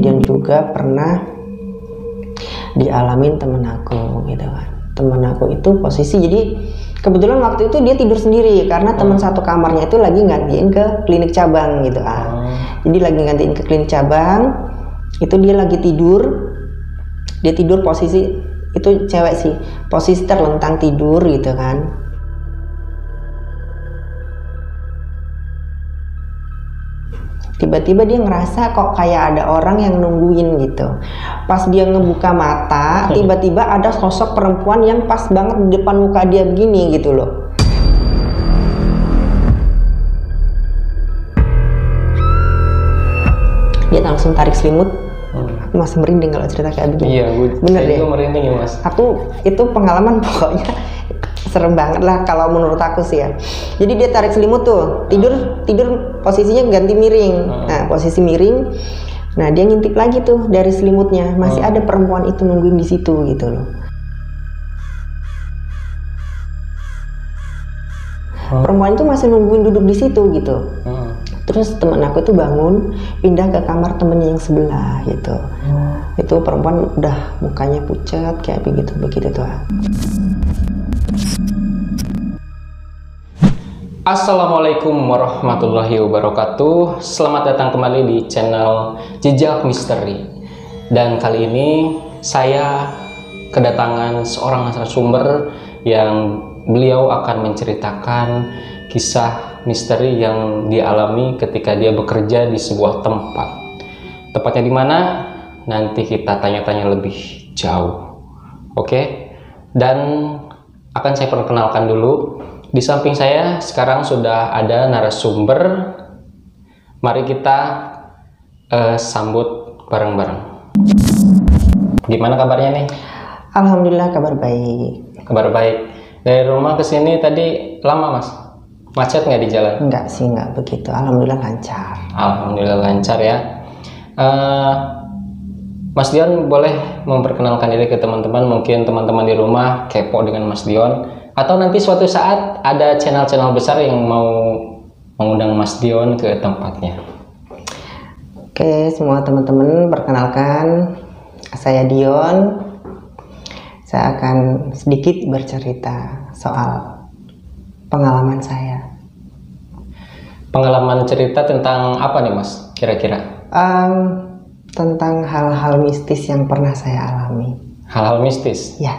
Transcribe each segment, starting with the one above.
Kemudian juga pernah dialamin temen aku gitu kan. Temen aku itu posisi, jadi kebetulan waktu itu dia tidur sendiri karena teman satu kamarnya itu lagi gantiin ke klinik cabang gitu kan. Jadi lagi gantiin ke klinik cabang, itu dia lagi tidur. Dia tidur posisi, itu cewek sih, posisi terlentang tidur gitu kan. Tiba-tiba dia ngerasa kok kayak ada orang yang nungguin gitu. Pas dia ngebuka mata, tiba-tiba ada sosok perempuan yang pas banget di depan muka dia begini gitu loh. Dia langsung tarik selimut. Aku masih merinding kalau cerita kayak begini. Iya, bener deh. Itu merinding ya mas. Aku itu pengalaman pokoknya serem banget lah kalau menurut aku sih ya. Jadi dia tarik selimut tuh, tidur posisinya ganti miring. Nah, posisi miring. Nah, dia ngintip lagi tuh dari selimutnya, masih ada perempuan itu nungguin di situ gitu loh. Perempuan itu masih nungguin duduk di situ gitu. Terus teman aku tuh bangun, pindah ke kamar temennya yang sebelah gitu. Itu perempuan udah mukanya pucat kayak begitu tuh. Assalamualaikum warahmatullahi wabarakatuh. Selamat datang kembali di channel Jejak Misteri. Dan kali ini saya kedatangan seorang narasumber yang beliau akan menceritakan kisah misteri yang dialami ketika dia bekerja di sebuah tempat. Tepatnya di mana? Nanti kita tanya-tanya lebih jauh. Oke? Dan akan saya perkenalkan dulu. Di samping saya sekarang sudah ada narasumber. Mari kita sambut bareng-bareng. Gimana kabarnya nih? Alhamdulillah kabar baik. Kabar baik. Dari rumah ke sini tadi lama mas? Macet nggak di jalan? Enggak sih, enggak begitu. Alhamdulillah lancar. Alhamdulillah lancar ya. Mas Dion boleh memperkenalkan diri ke teman-teman. Mungkin teman-teman di rumah kepo dengan Mas Dion. Atau nanti suatu saat ada channel-channel besar yang mau mengundang Mas Dion ke tempatnya. Oke, semua teman-teman perkenalkan. Saya Dion. Saya akan sedikit bercerita soal pengalaman saya. Pengalaman cerita tentang apa nih mas kira-kira? Tentang hal-hal mistis yang pernah saya alami. Hal-hal mistis? Ya.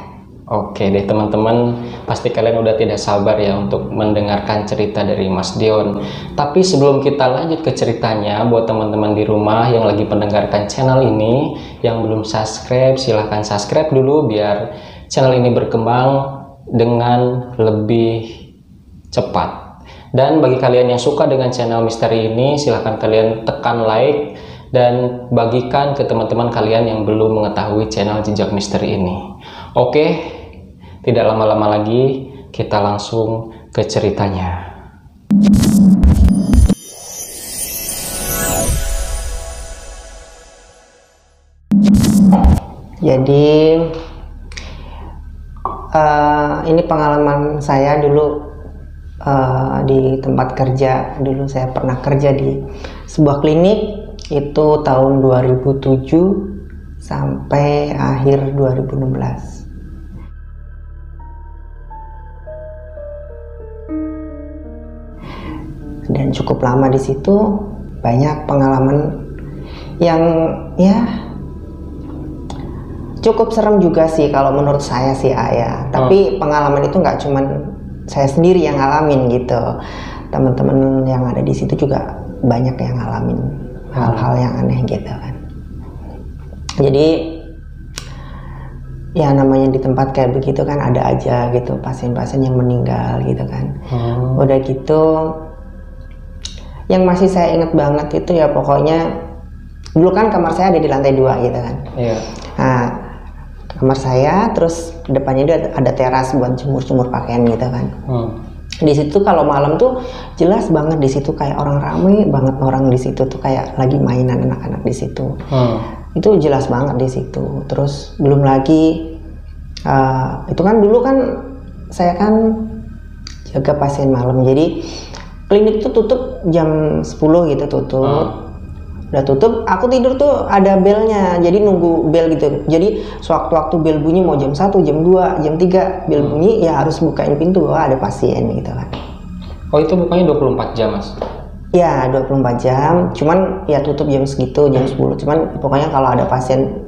Oke deh teman-teman, pasti kalian udah tidak sabar ya untuk mendengarkan cerita dari Mas Dion. Tapi sebelum kita lanjut ke ceritanya, buat teman-teman di rumah yang lagi mendengarkan channel ini, yang belum subscribe, silahkan subscribe dulu biar channel ini berkembang dengan lebih cepat. Dan bagi kalian yang suka dengan channel misteri ini, silahkan kalian tekan like dan bagikan ke teman-teman kalian yang belum mengetahui channel Jejak Misteri ini. Oke, tidak lama-lama lagi, kita langsung ke ceritanya. Jadi ini pengalaman saya dulu di tempat kerja. Dulu saya pernah kerja di sebuah klinik, itu tahun 2007 sampai akhir 2016. Dan cukup lama di situ, banyak pengalaman yang ya cukup serem juga sih kalau menurut saya sih ya. Tapi pengalaman itu nggak cuman saya sendiri yang ngalamin gitu. Teman-teman yang ada di situ juga banyak yang ngalamin hal-hal yang aneh gitu kan. Jadi ya namanya di tempat kayak begitu kan ada aja gitu pasien-pasien yang meninggal gitu kan. Udah gitu yang masih saya ingat banget itu ya pokoknya dulu kan kamar saya ada di lantai 2 gitu kan. Nah, kamar saya terus depannya itu ada teras buat jemur-jemur pakaian gitu kan. Di situ kalau malam tuh jelas banget di situ kayak orang rame banget, orang di situ tuh kayak lagi mainan anak-anak di situ. Itu jelas banget di situ. Terus belum lagi itu kan dulu kan saya kan jaga pasien malam. Jadi klinik tuh tutup jam 10 gitu tutup. Udah tutup, aku tidur tuh ada belnya, jadi nunggu bel gitu. Jadi sewaktu-waktu bel bunyi mau jam 1, jam 2, jam 3 bel bunyi ya harus bukain pintu bahwa ada pasien gitu kan. Oh itu bukanya 24 jam Mas? Ya 24 jam, cuman ya tutup jam segitu, jam 10. Cuman pokoknya kalau ada pasien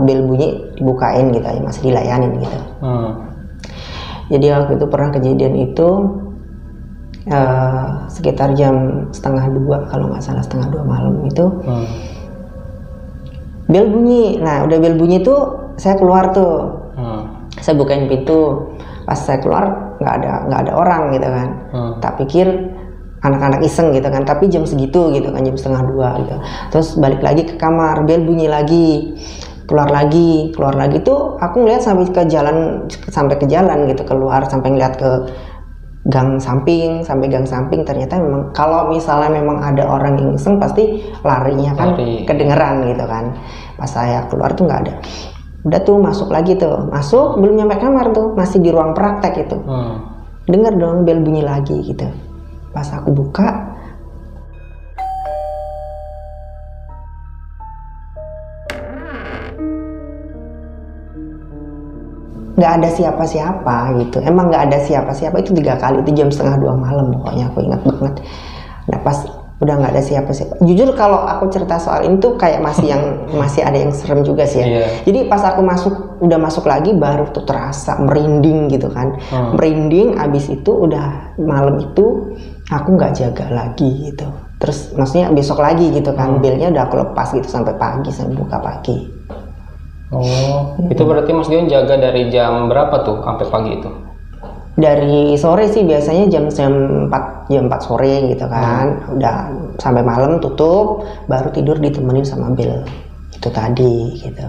bel bunyi dibukain gitu ya, masih dilayanin gitu. Jadi waktu itu pernah kejadian itu sekitar jam 1:30 kalau nggak salah, 1:30 malam itu bel bunyi. Nah udah bel bunyi tuh saya keluar tuh, saya bukain pintu. Pas saya keluar nggak ada orang gitu kan. Tak pikir anak-anak iseng gitu kan, tapi jam segitu gitu kan, jam 1:30 gitu. Terus balik lagi ke kamar, bel bunyi lagi, keluar lagi tuh aku ngeliat sampai ke jalan gitu, keluar sampai ngeliat ke gang samping, ternyata memang kalau misalnya memang ada orang yang iseng pasti larinya kan kedengeran gitu kan. Pas saya keluar tuh nggak ada. Udah tuh masuk belum nyampe kamar tuh, masih di ruang praktek itu. Dengar dong bel bunyi lagi gitu. Pas aku buka, nggak ada siapa-siapa gitu. Emang nggak ada siapa-siapa itu 3 kali, itu jam 1:30 malam pokoknya aku ingat banget. Nah pas udah nggak ada siapa-siapa, jujur kalau aku cerita soal ini tuh kayak masih ada yang serem juga sih ya. Jadi pas aku udah masuk lagi baru tuh terasa merinding gitu kan. Merinding, abis itu udah malam itu aku nggak jaga lagi gitu. Terus maksudnya besok lagi gitu kan, belnya udah aku lepas gitu sampai pagi, sampai buka pagi. Oh, itu berarti Mas Dion jaga dari jam berapa tuh sampai pagi itu? Dari sore sih biasanya jam 4 sore gitu kan. Udah sampai malam tutup, baru tidur ditemenin sama bel itu tadi gitu.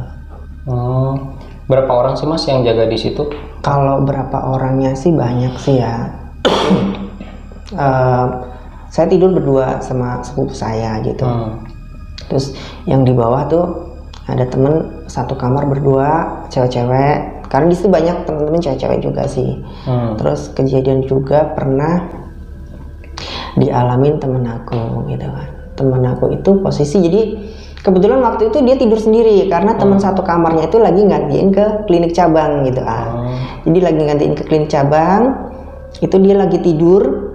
Berapa orang sih Mas yang jaga di situ? Kalau berapa orangnya sih banyak sih ya. Saya tidur berdua sama sepupu saya gitu. Terus yang di bawah tuh ada temen satu kamar berdua cewek-cewek, karena di situ banyak temen-temen cewek-cewek juga sih. Terus kejadian juga pernah dialamin temen aku gitu kan. Temen aku itu posisi, jadi kebetulan waktu itu dia tidur sendiri karena temen satu kamarnya itu lagi gantiin ke klinik cabang gitu kan. Jadi lagi gantiin ke klinik cabang, itu dia lagi tidur.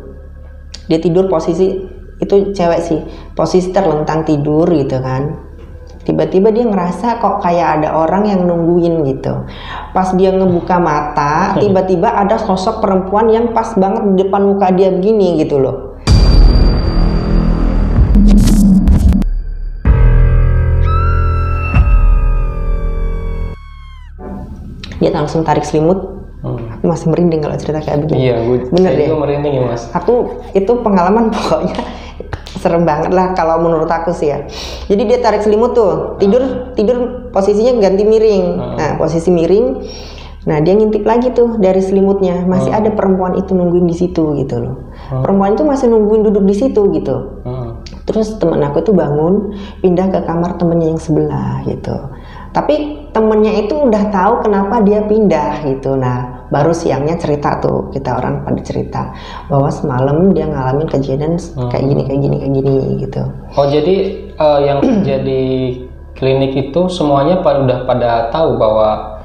Dia tidur posisi itu cewek sih, posisi terlentang tidur gitu kan. Tiba-tiba dia ngerasa kok kayak ada orang yang nungguin gitu. Pas dia ngebuka mata, tiba-tiba ada sosok perempuan yang pas banget di depan muka dia begini gitu loh. Dia langsung tarik selimut. Aku masih merinding kalau cerita kayak begini. Iya, bener deh. Saya merinding ya Mas. Aku itu pengalaman pokoknya serem banget lah kalau menurut aku sih ya. Jadi dia tarik selimut tuh, tidur posisinya ganti miring. Nah posisi miring, nah dia ngintip lagi tuh dari selimutnya, masih ada perempuan itu nungguin di situ gitu loh. Perempuan itu masih nungguin duduk di situ gitu. Terus temen aku tuh bangun, pindah ke kamar temennya yang sebelah gitu. Tapi temennya itu udah tahu kenapa dia pindah gitu. Nah baru siangnya cerita tuh, kita orang pada cerita bahwa semalam dia ngalamin kejadian kayak gini gitu. Oh jadi yang jadi klinik itu semuanya udah pada tahu bahwa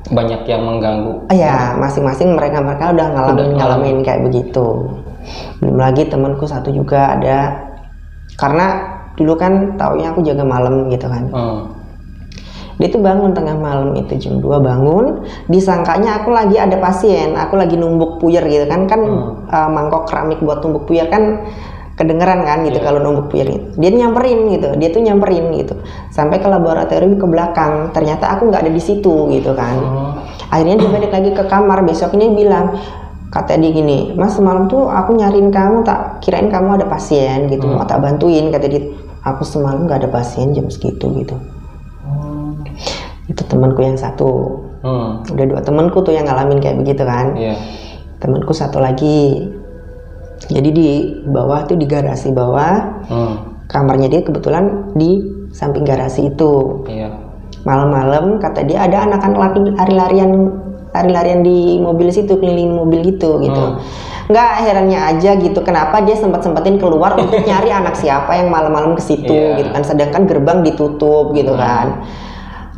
banyak yang mengganggu? Iya, masing-masing mereka udah ngalamin kayak begitu. Belum lagi temanku satu juga ada, karena dulu kan taunya aku jaga malam gitu kan. Dia tuh bangun tengah malam itu jam 2 bangun, disangkanya aku lagi ada pasien, aku lagi numbuk puyer gitu kan, mangkok keramik buat numbuk puyer kan kedengeran kan gitu kalau numbuk puyer gitu. Dia tuh nyamperin gitu, sampai ke laboratorium ke belakang, ternyata aku nggak ada di situ gitu kan. Akhirnya dia balik lagi ke kamar, besoknya dia bilang, kata dia gini, Mas semalam tuh aku nyariin kamu, tak kirain kamu ada pasien gitu, mau tak bantuin, kata dia. Aku semalam nggak ada pasien jam segitu gitu. Itu temanku yang satu. Udah 2 temanku tuh yang ngalamin kayak begitu kan. Temanku satu lagi, jadi di bawah tuh, di garasi bawah, kamarnya dia kebetulan di samping garasi itu. Malam-malam kata dia ada anak-anak lari-larian di mobil situ, keliling mobil gitu. Nggak, herannya aja gitu kenapa dia sempat-sempatin keluar untuk nyari anak siapa yang malam-malam ke situ gitu kan, sedangkan gerbang ditutup gitu kan.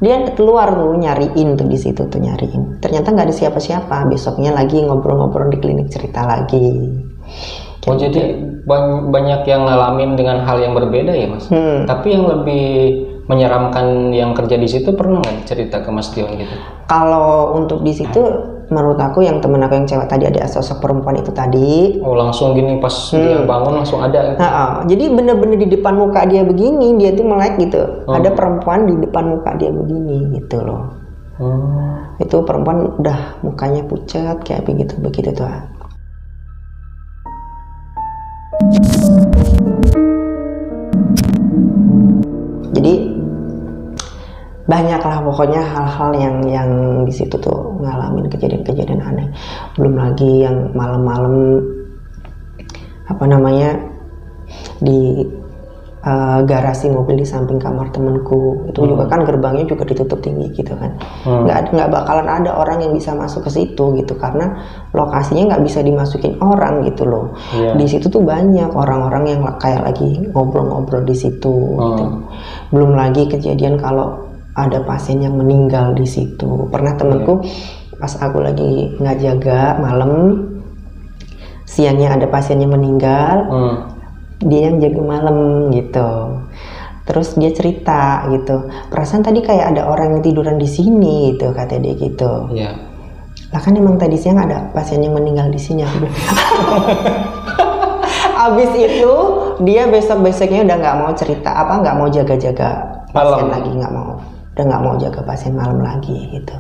Dia keluar tuh nyariin tuh di situ tuh nyariin. Ternyata nggak ada siapa-siapa. Besoknya lagi ngobrol-ngobrol di klinik cerita lagi. Oh jadi banyak yang ngalamin dengan hal yang berbeda ya Mas. Tapi yang lebih menyeramkan yang kerja di situ pernah nggak cerita ke Mas Dion gitu? Kalau untuk di situ, menurut aku yang temen aku yang cewek tadi ada sosok perempuan itu tadi. Oh langsung gini pas dia bangun langsung ada gitu. Jadi bener-bener di depan muka dia begini, dia tuh melek gitu. Ada perempuan di depan muka dia begini gitu loh. Itu perempuan udah mukanya pucat kayak begitu tuh. Jadi banyak lah pokoknya hal-hal yang di situ tuh ngalamin kejadian-kejadian aneh. Belum lagi yang malam-malam di garasi mobil di samping kamar temenku itu juga kan gerbangnya juga ditutup tinggi gitu kan. Nggak bakalan ada orang yang bisa masuk ke situ gitu karena lokasinya nggak bisa dimasukin orang gitu loh. Di situ tuh banyak orang-orang yang kayak lagi ngobrol-ngobrol di situ gitu. Belum lagi kejadian kalau ada pasien yang meninggal di situ. Pernah temenku pas aku lagi nggak jaga malam, siangnya ada pasien yang meninggal, dia yang jaga malam gitu. Terus dia cerita gitu, perasaan tadi kayak ada orang yang tiduran di sini gitu, kata dia gitu. Lah kan emang tadi siang ada pasien yang meninggal di sini. Abis itu dia besok-besoknya udah nggak mau cerita nggak mau jaga-jaga pasien lagi, udah nggak mau jaga pasien malam lagi gitu.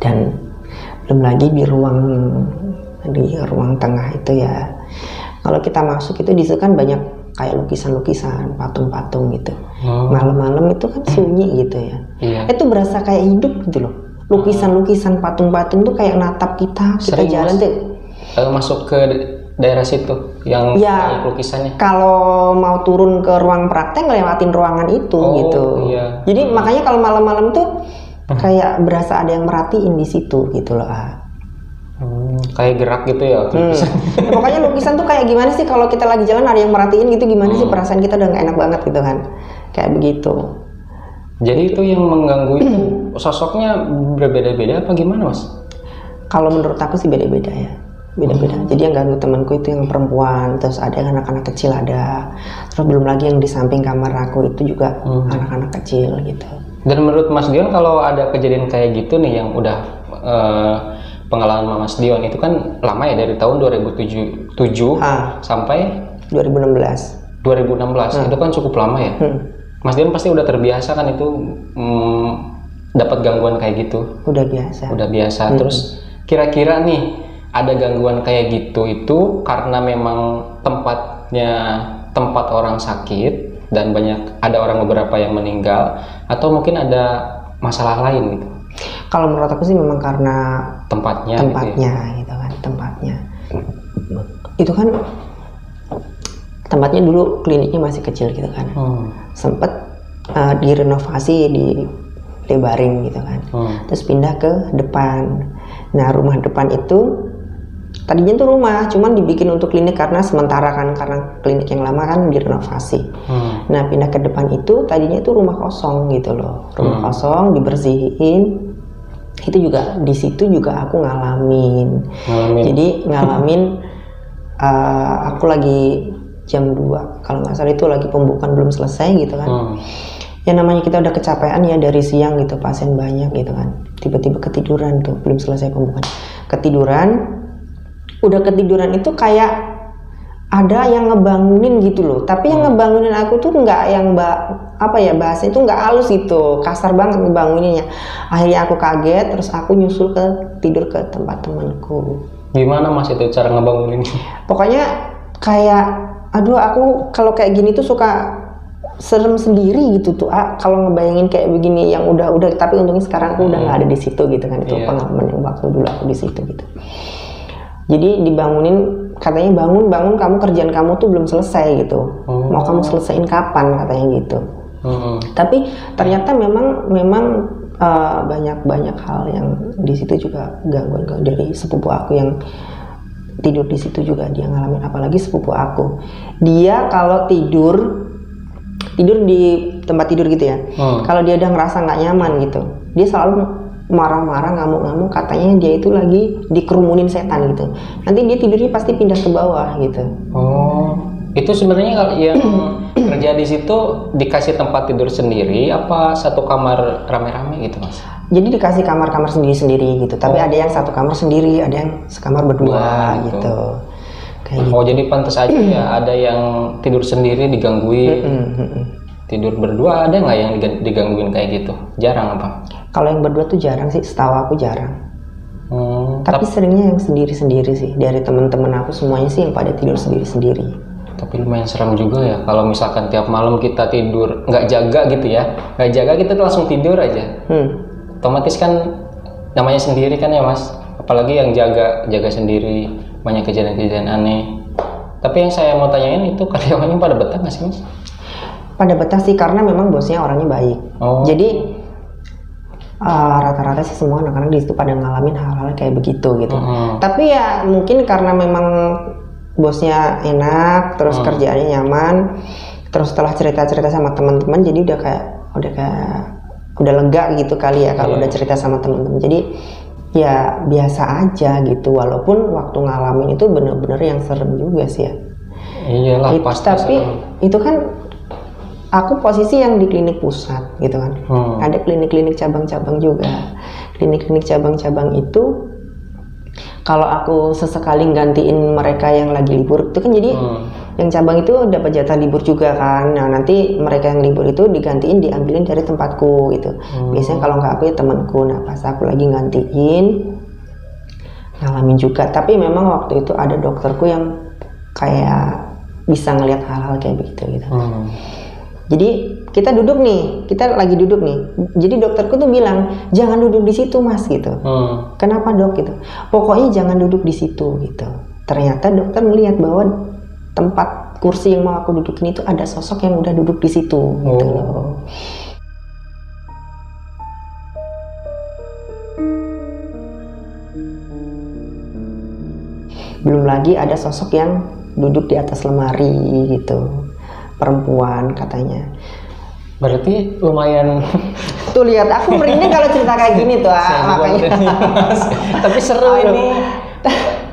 Dan belum lagi di ruang tengah itu ya, kalau kita masuk itu di situ kan banyak kayak lukisan-lukisan, patung-patung gitu. Malam-malam itu kan sunyi gitu ya. Itu berasa kayak hidup gitu loh. Lukisan-lukisan, patung-patung tuh kayak natap kita jalan tuh. Masuk ke daerah situ yang lukisannya. Kalau mau turun ke ruang praktek ngelewatin ruangan itu gitu. Jadi makanya kalau malam-malam tuh kayak berasa ada yang merhatiin di situ gitu loh. Kayak gerak gitu ya. Pokoknya lukisan tuh kayak gimana sih kalau kita lagi jalan ada yang merhatiin gitu, gimana sih perasaan kita udah gak enak banget gitu kan. Kayak begitu. Jadi itu yang mengganggu itu sosoknya berbeda-beda apa gimana Mas? Kalau menurut aku sih beda-beda ya. Beda-beda. Jadi yang ganggu temanku itu yang perempuan, terus ada yang anak-anak kecil ada. Terus belum lagi yang di samping kamar aku itu juga anak-anak kecil gitu. Dan menurut Mas Dion kalau ada kejadian kayak gitu nih yang udah pengalaman Mas Dion itu kan lama ya, dari tahun 2007 sampai 2016. 2016 itu kan cukup lama ya. Mas Dion pasti udah terbiasa kan itu dapat gangguan kayak gitu. Udah biasa. Terus kira-kira nih ada gangguan kayak gitu itu karena memang tempat orang sakit dan ada orang beberapa yang meninggal, atau mungkin ada masalah lain gitu? Kalau menurut aku sih memang karena tempatnya gitu kan, tempatnya. Itu kan tempatnya dulu kliniknya masih kecil gitu kan. Sempet direnovasi, dilebarin gitu kan. Terus pindah ke depan. Nah, rumah depan itu tadinya tuh rumah, cuman dibikin untuk klinik karena sementara kan, karena klinik yang lama kan direnovasi. Nah, pindah ke depan itu tadinya itu rumah kosong gitu loh. Rumah kosong dibersihin. Itu juga di situ juga aku ngalamin. Jadi ngalamin aku lagi jam 2 kalau nggak salah, itu lagi pembukaan belum selesai gitu kan. Ya namanya kita udah kecapean ya dari siang gitu, pasien banyak gitu kan. Tiba-tiba ketiduran tuh, belum selesai pembukaan. Udah ketiduran itu kayak ada yang ngebangunin gitu loh. Tapi yang ngebangunin aku tuh nggak yang bahasa itu nggak halus gitu, kasar banget ngebanguninnya. Akhirnya aku kaget, terus aku nyusul tidur ke tempat temanku. Gimana Mas itu cara ngebanguninnya? Pokoknya kayak, aduh aku kalau kayak gini tuh suka serem sendiri gitu tuh. Kalau ngebayangin kayak begini yang udah, tapi untungnya sekarang aku udah nggak ada di situ gitu kan. Itu pengalaman yang waktu dulu aku di situ gitu. Jadi dibangunin, katanya bangun kamu, kerjaan kamu tuh belum selesai gitu. Mau kamu selesaiin kapan katanya gitu. Tapi ternyata memang banyak hal yang di situ juga gangguan dari sepupu aku yang tidur di situ juga dia ngalamin. Apalagi sepupu aku, dia kalau tidur di tempat tidur gitu ya, kalau dia udah ngerasa nggak nyaman gitu, dia selalu marah-marah, ngamuk-ngamuk, katanya dia itu lagi dikerumunin setan gitu. Nanti dia tidurnya pasti pindah ke bawah gitu. Itu sebenarnya kalau yang kerja di situ dikasih tempat tidur sendiri apa satu kamar rame-rame gitu, Mas? Jadi dikasih kamar-kamar sendiri-sendiri gitu, tapi ada yang satu kamar sendiri, ada yang sekamar berdua gitu. Kayak gitu. Jadi pantas aja ya ada yang tidur sendiri digangguin. Tidur berdua ada nggak yang digangguin kayak gitu? Jarang apa? Kalau yang berdua tuh jarang sih, setahu aku jarang. Tapi seringnya yang sendiri-sendiri sih. Dari teman-teman aku semuanya sih yang pada tidur sendiri-sendiri. Tapi lumayan serem juga ya kalau misalkan tiap malam kita tidur nggak jaga gitu ya, nggak jaga kita tuh langsung tidur aja. Otomatis kan namanya sendiri kan ya, Mas. Apalagi yang jaga sendiri, banyak kejadian-kejadian aneh. Tapi yang saya mau tanyain itu karyawannya pada betah nggak sih, Mas? Pada betah sih, karena memang bosnya orangnya baik. Jadi rata-rata sih semua anak-anak di situ pada ngalamin hal-hal kayak begitu gitu. Tapi ya mungkin karena memang bosnya enak, terus kerjaannya nyaman, terus setelah cerita-cerita sama teman-teman, jadi udah lega gitu kali ya kalau udah cerita sama teman-teman. Jadi ya biasa aja gitu, walaupun waktu ngalamin itu bener-bener yang serem juga sih ya. Iyalah pasti. Tapi itu kan aku posisi yang di klinik pusat gitu kan. Ada klinik-klinik cabang-cabang juga. Klinik-klinik cabang-cabang itu kalau aku sesekali gantiin mereka yang lagi libur itu kan, jadi yang cabang itu dapat jatah libur juga kan. Nah nanti mereka yang libur itu digantiin, diambilin dari tempatku gitu. Biasanya kalau nggak aku ya temanku. Nah pas aku lagi gantiin, ngalamin juga. Tapi memang waktu itu ada dokterku yang kayak bisa ngelihat hal-hal kayak begitu gitu. Jadi kita lagi duduk nih. Jadi dokterku tuh bilang, jangan duduk di situ Mas gitu. Kenapa dok gitu? Pokoknya jangan duduk di situ gitu. Ternyata dokter melihat bahwa tempat kursi yang mau aku dudukin itu ada sosok yang udah duduk di situ gitu loh. Belum lagi ada sosok yang duduk di atas lemari gitu, perempuan katanya. Berarti lumayan. Tuh lihat aku merinding kalau cerita kayak gini tuh, makanya. Tapi seru ini.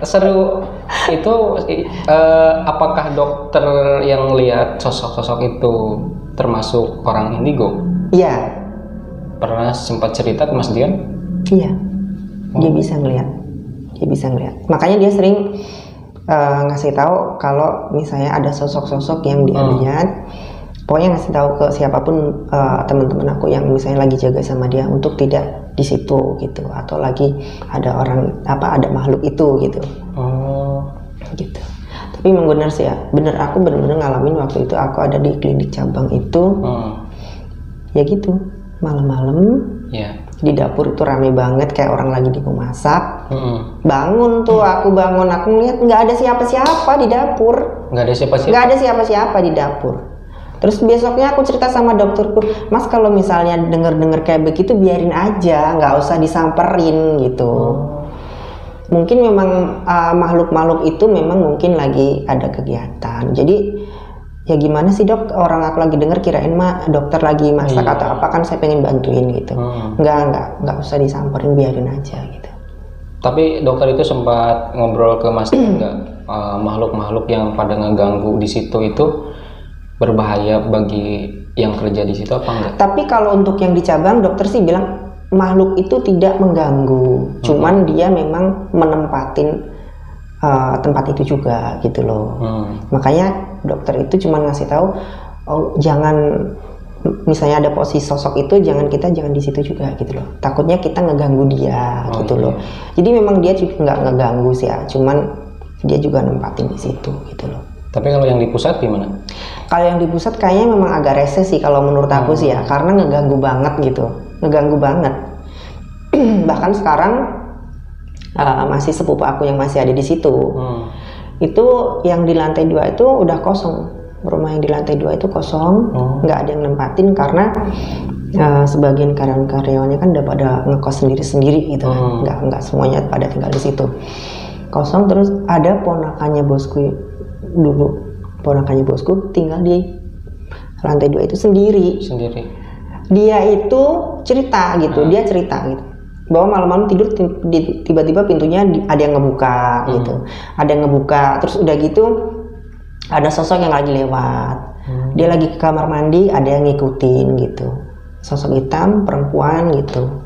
Seru itu. Apakah dokter yang lihat sosok-sosok itu termasuk orang indigo? Iya. Pernah sempat cerita ke Mas Dian? Iya. Dia bisa ngelihat. Makanya dia sering ngasih tahu kalau misalnya ada sosok-sosok yang dia lihat, pokoknya ngasih tahu ke siapapun teman-teman aku yang misalnya lagi jaga sama dia untuk tidak di situ gitu, atau lagi ada orang ada makhluk itu gitu. Gitu. Tapi memang benar sih ya, aku benar-benar ngalamin waktu itu aku ada di klinik cabang itu. Ya gitu, malam-malam. Di dapur itu rame banget kayak orang lagi di rumah masak. Bangun tuh, aku ngeliat nggak ada siapa-siapa di dapur. Nggak ada siapa-siapa di dapur. Terus besoknya aku cerita sama dokterku, Mas kalau misalnya denger kayak begitu biarin aja, nggak usah disamperin gitu. Mungkin memang makhluk-makhluk itu memang mungkin lagi ada kegiatan. Jadi ya gimana sih dok, orang aku lagi denger kirain dokter lagi masak atau apa, kan saya pengen bantuin gitu. Nggak usah disamperin, biarin aja gitu. Tapi dokter itu sempat ngobrol ke Mas nggak, makhluk-makhluk yang pada ngeganggu di situ itu berbahaya bagi yang kerja di situ apa enggak? Tapi kalau untuk yang di cabang, dokter sih bilang makhluk itu tidak mengganggu, cuman dia memang menempatin tempat itu juga gitu loh. Makanya dokter itu cuma ngasih tahu, jangan misalnya ada posisi sosok itu, jangan di situ juga gitu loh. Takutnya kita ngeganggu dia gitu loh. Jadi memang dia juga nggak ngeganggu sih ya, cuman dia juga nempatin di situ gitu loh. Tapi kalau yang di pusat gimana? Kalau yang di pusat kayaknya memang agak rese sih kalau menurut aku sih ya, karena ngeganggu banget. Bahkan sekarang masih sepupu aku yang masih ada di situ. Itu yang di lantai 2 itu udah kosong. rumah yang di lantai 2 itu kosong, nggak ada yang nempatin karena sebagian karyawannya kan udah pada ngekos sendiri-sendiri gitu kan, nggak semuanya pada tinggal di situ. Kosong. Terus ada ponakannya bosku tinggal di lantai 2 itu sendiri. Dia itu cerita gitu, bahwa malam-malam tidur tiba-tiba pintunya ada yang ngebuka gitu, terus udah gitu ada sosok yang lagi lewat, dia lagi ke kamar mandi, ada yang ngikutin gitu, sosok hitam perempuan gitu.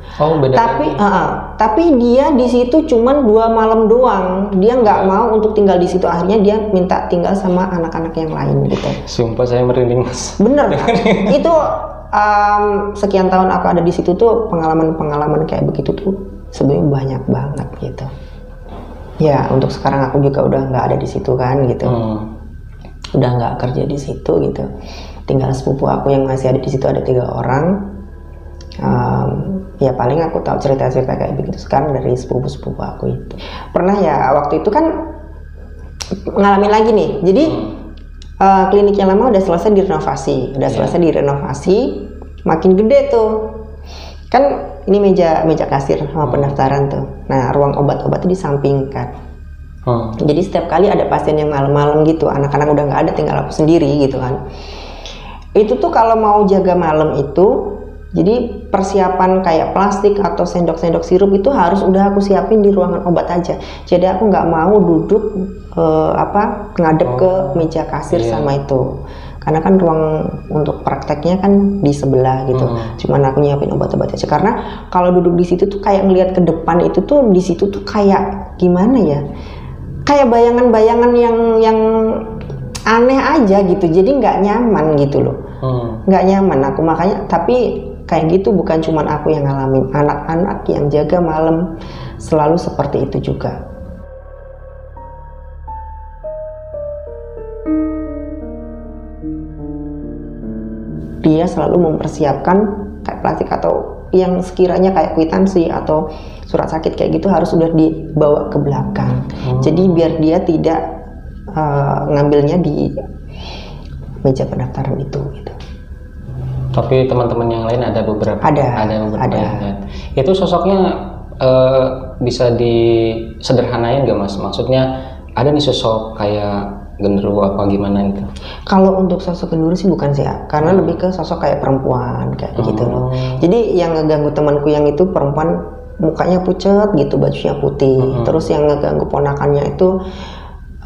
Tapi dia di situ cuman 2 malam doang, dia nggak mau untuk tinggal di situ, akhirnya dia minta tinggal sama anak-anak yang lain gitu. Sumpah saya merinding, Mas. Bener. Itu sekian tahun aku ada di situ tuh pengalaman kayak begitu tuh sebenarnya banyak banget gitu. Ya untuk sekarang aku juga udah nggak ada di situ kan gitu, udah nggak kerja di situ gitu. Tinggal sepupu aku yang masih ada di situ, ada 3 orang. Ya paling aku tahu cerita-cerita kayak begitu sekarang dari sepupu aku itu. Pernah ya waktu itu kan ngalamin lagi nih, jadi klinik yang lama udah selesai direnovasi, makin gede tuh kan, ini meja kasir sama pendaftaran tuh. Nah ruang obat-obat itu disampingkan. Jadi setiap kali ada pasien yang malam-malam gitu, anak-anak udah nggak ada, tinggal aku sendiri gitu kan. Itu tuh kalau mau jaga malam itu, jadi persiapan kayak plastik atau sendok-sendok sirup itu harus udah aku siapin di ruangan obat aja. Jadi aku nggak mau duduk ngadep ke meja kasir sama itu, karena kan ruang untuk prakteknya kan di sebelah gitu. Cuman aku nyiapin obat-obat aja, karena kalau duduk di situ tuh kayak ngelihat ke depan itu tuh, di situ tuh kayak gimana ya, kayak bayangan-bayangan yang aneh aja gitu, jadi nggak nyaman gitu loh. Nggak nyaman aku, makanya. Tapi kayak gitu bukan cuman aku yang ngalamin, anak-anak yang jaga malam selalu seperti itu juga. Dia selalu mempersiapkan kayak plastik atau yang sekiranya kayak kwitansi atau surat sakit kayak gitu harus udah dibawa ke belakang. Jadi biar dia tidak ngambilnya di meja pendaftaran itu gitu. Tapi teman-teman yang lain ada beberapa. Ada. Itu sosoknya bisa disederhanain gak, Mas? Maksudnya ada nih sosok kayak genderuwo apa gimana gitu? Kalau untuk sosok genderuwo sih bukan sih ya, karena lebih ke sosok kayak perempuan kayak gitu loh. Jadi yang ngeganggu temanku yang itu perempuan, mukanya pucet gitu, bajunya putih. Terus yang ngeganggu ponakannya itu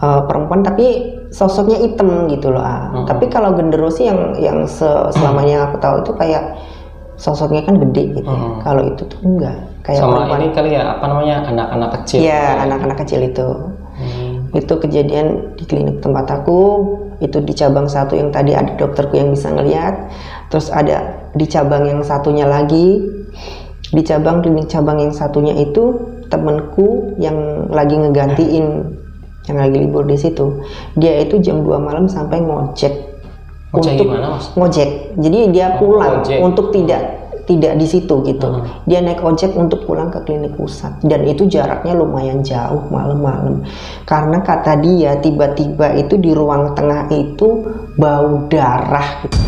perempuan tapi sosoknya hitam gitu loh. Tapi kalau genderuwo sih yang selamanya yang aku tahu itu kayak sosoknya kan gede gitu. Kalau itu tuh enggak, kayak sama perempuan. Ini kali ya, apa namanya, anak-anak kecil. Iya, anak-anak kecil itu. Itu kejadian di klinik tempat aku, itu di cabang 1 yang tadi ada dokterku yang bisa ngelihat. Terus ada di cabang yang satunya lagi, di klinik cabang yang satunya itu temenku yang lagi ngegantiin, yang lagi libur di situ. Dia itu jam 2 malam sampai ngojek. Gimana, Mas? Ngojek. Jadi dia pulang untuk tidak di situ gitu. Dia naik ojek untuk pulang ke klinik pusat, dan itu jaraknya lumayan jauh malam-malam. Karena kata dia tiba-tiba itu di ruang tengah itu bau darah gitu.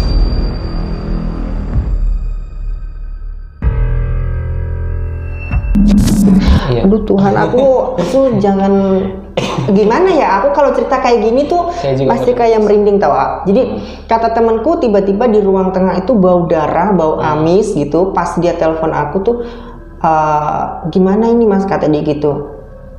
Aduh Tuhan, aku tuh jangan gimana ya, aku kalau cerita kayak gini tuh pasti kayak merinding tau. Jadi kata temanku tiba-tiba di ruang tengah itu bau darah, bau amis gitu. Pas dia telepon aku tuh, gimana ini Mas, kata dia gitu.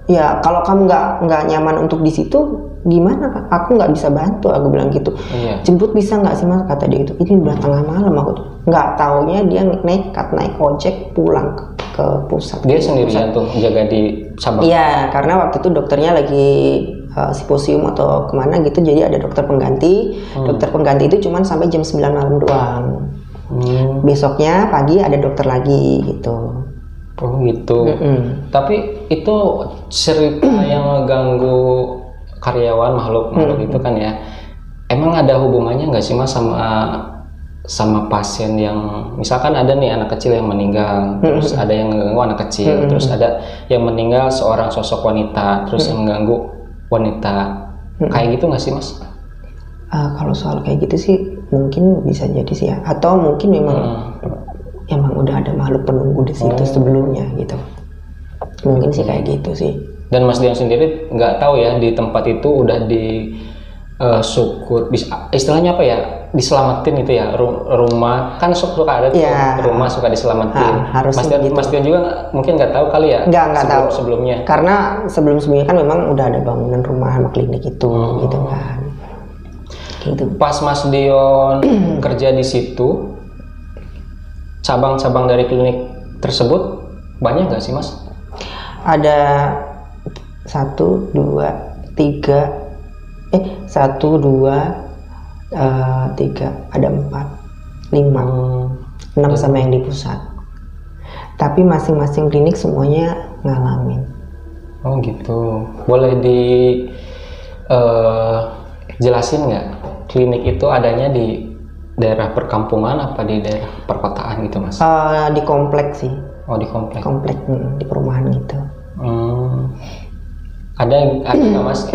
Ya kalau kamu nggak nyaman untuk di situ gimana, aku nggak bisa bantu, aku bilang gitu. Jemput bisa nggak sih Mas, kata dia gitu. Ini udah tengah malam, aku tuh nggak taunya dia nekat naik ojek pulang ke pusat. Dia sendirian tuh jaga di cabang? Iya, karena waktu itu dokternya lagi simposium atau kemana gitu, jadi ada dokter pengganti. Dokter pengganti itu cuman sampai jam 9 malam doang. Besoknya pagi ada dokter lagi gitu. Oh gitu. Tapi itu cerita yang mengganggu karyawan, makhluk itu kan ya, emang ada hubungannya nggak sih Mas sama pasien yang misalkan ada nih anak kecil yang meninggal, terus ada yang mengganggu anak kecil, terus ada yang meninggal seorang sosok wanita, terus yang mengganggu wanita, kayak gitu nggak sih Mas? Kalau soal kayak gitu sih mungkin bisa jadi sih ya, atau mungkin emang udah ada makhluk penunggu di situ sebelumnya gitu. Mungkin sih kayak gitu sih. Dan Mas Dion sendiri nggak tahu ya di tempat itu udah di syukur, istilahnya apa ya, diselamatin gitu ya, rumah kan suka ada tuh rumah suka diselamatin. Mas Dion juga mungkin nggak tahu kali ya. Nggak tahu sebelumnya. Karena sebelumnya kan memang udah ada bangunan rumah sama klinik itu gitu kan. Gitu. Pas Mas Dion kerja di situ, cabang-cabang dari klinik tersebut banyak nggak sih Mas? Ada 1, 2, 3, 3, ada 4, 5, 6 sama yang di pusat. Tapi masing-masing klinik semuanya ngalamin. Oh gitu. Boleh jelasin nggak, klinik itu adanya di daerah perkampungan apa di daerah perkotaan gitu Mas? Di kompleks sih. Oh di kompleks. Kompleks di perumahan gitu. Ada nggak Mas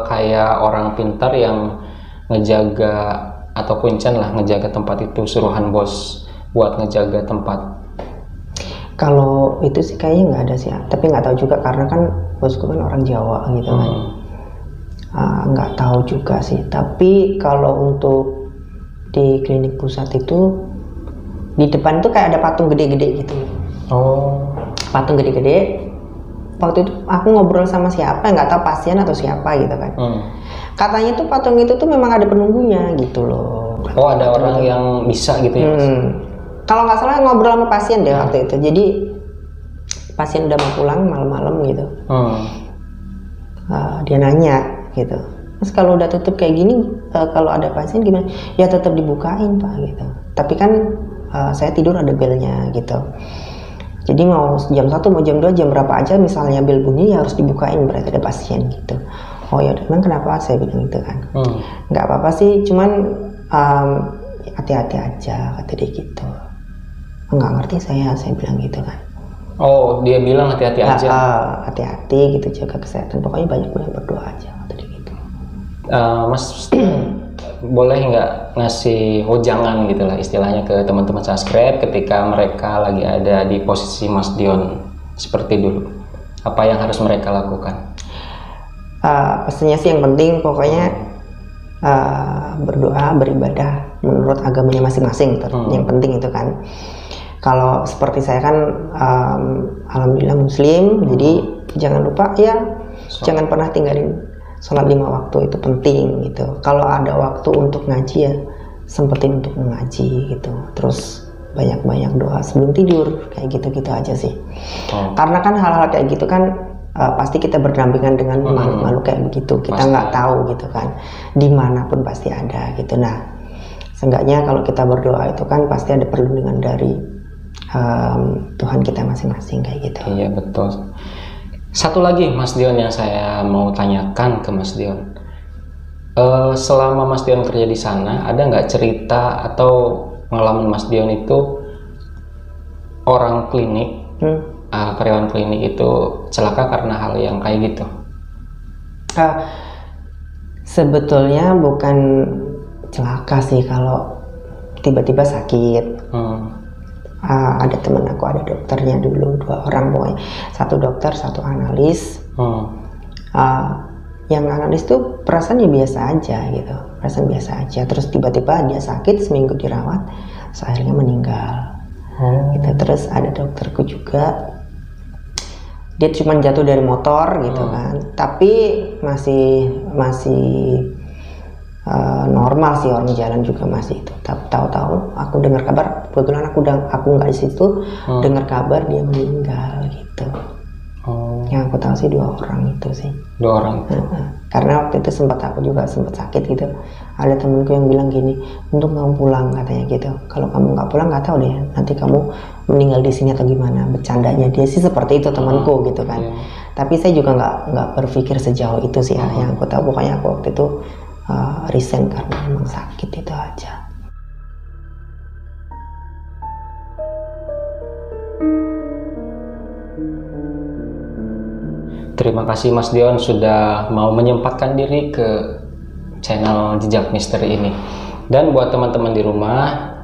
kayak orang pintar yang ngejaga atau kuncen lah ngejaga tempat itu, suruhan bos buat ngejaga tempat? Kalau itu sih kayaknya nggak ada sih ya. Tapi nggak tahu juga karena kan bosku kan orang Jawa gitu kan. Nggak tahu juga sih. Tapi kalau untuk di klinik pusat itu di depan tuh kayak ada patung gede-gede gitu. Patung gede-gede. Waktu itu aku ngobrol sama siapa, nggak tahu pasien atau siapa gitu kan. Katanya tuh patung itu tuh memang ada penunggunya gitu loh. Oh ada orang yang bisa gitu ya Mas? Kalau nggak salah ngobrol sama pasien deh waktu itu. Jadi pasien udah mau pulang malam-malam gitu. Dia nanya gitu, Mas kalau udah tutup kayak gini, kalau ada pasien gimana? Ya tetap dibukain Pak gitu. Tapi kan saya tidur ada belnya gitu. Jadi mau jam 1, mau jam 2, jam berapa aja misalnya bel bunyi ya harus dibukain berarti ada pasien gitu. Oh ya emang kenapa? Saya bilang gitu kan. Nggak apa-apa sih, cuman hati-hati aja kata dia gitu. Nggak ngerti saya bilang gitu kan. Oh dia bilang hati-hati aja. Hati-hati gitu, jaga kesehatan. Pokoknya banyak berdoa aja kata dia gitu. Mas boleh nggak ngasih wejangan gitu lah istilahnya ke teman-teman subscribe ketika mereka lagi ada di posisi Mas Dion seperti dulu, apa yang harus mereka lakukan? Pastinya sih yang penting pokoknya berdoa, beribadah menurut agamanya masing-masing. Yang penting itu kan. Kalau seperti saya kan alhamdulillah muslim, jadi jangan lupa ya jangan pernah tinggalin sholat 5 waktu, itu penting gitu. Kalau ada waktu untuk ngaji ya sempetin untuk mengaji gitu. Terus banyak-banyak doa sebelum tidur, kayak gitu-gitu aja sih. Karena kan hal-hal kayak gitu kan pasti kita berdampingan dengan makhluk-makhluk kayak begitu. Kita nggak tahu gitu kan, dimanapun pasti ada gitu. Nah, seenggaknya kalau kita berdoa itu kan pasti ada perlindungan dari Tuhan kita masing-masing kayak gitu. Iya betul. Satu lagi Mas Dion yang saya mau tanyakan ke Mas Dion, selama Mas Dion kerja di sana ada nggak cerita atau pengalaman Mas Dion itu orang klinik, karyawan klinik itu celaka karena hal yang kayak gitu? Sebetulnya bukan celaka sih kalau tiba-tiba sakit. Ada temen aku, ada dokternya dulu, 2 orang pokoknya, 1 dokter 1 analis. Yang analis tuh perasaannya biasa aja gitu, perasaan biasa aja, terus tiba-tiba dia sakit, seminggu dirawat, akhirnya meninggal. Gitu. Terus ada dokterku juga, dia cuma jatuh dari motor gitu kan, tapi masih normal sih, orang jalan juga masih itu. Tahu-tahu aku dengar kabar, kebetulan aku nggak di situ, dengar kabar dia meninggal gitu. Yang aku tahu sih 2 orang itu sih. 2 orang itu. Karena waktu itu aku juga sempat sakit gitu. Ada temenku yang bilang gini, untuk kamu pulang katanya gitu. Kalau kamu nggak pulang nggak tahu deh nanti kamu meninggal di sini atau gimana. Bercandanya dia sih seperti itu temanku gitu kan. Tapi saya juga nggak berpikir sejauh itu sih. Yang aku tahu pokoknya aku waktu itu resign karena memang sakit itu aja. Terima kasih Mas Dion sudah mau menyempatkan diri ke channel Jejak Misteri ini. Dan buat teman-teman di rumah,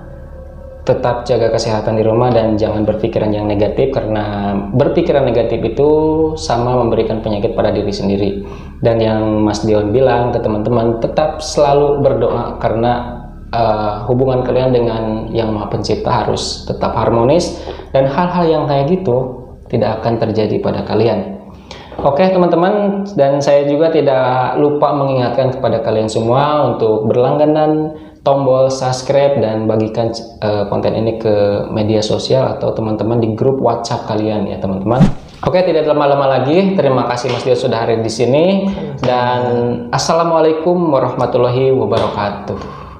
tetap jaga kesehatan di rumah dan jangan berpikiran yang negatif, karena berpikiran negatif itu sama memberikan penyakit pada diri sendiri. Dan yang Mas Dion bilang ke teman-teman, tetap selalu berdoa, karena hubungan kalian dengan Yang Maha Pencipta harus tetap harmonis, dan hal-hal yang kayak gitu tidak akan terjadi pada kalian. Oke teman-teman, dan saya juga tidak lupa mengingatkan kepada kalian semua untuk berlangganan tombol subscribe dan bagikan konten ini ke media sosial atau teman-teman di grup WhatsApp kalian ya teman-teman. Oke, tidak lama-lama lagi. Terima kasih Mas Dio sudah hadir di sini, dan assalamualaikum warahmatullahi wabarakatuh.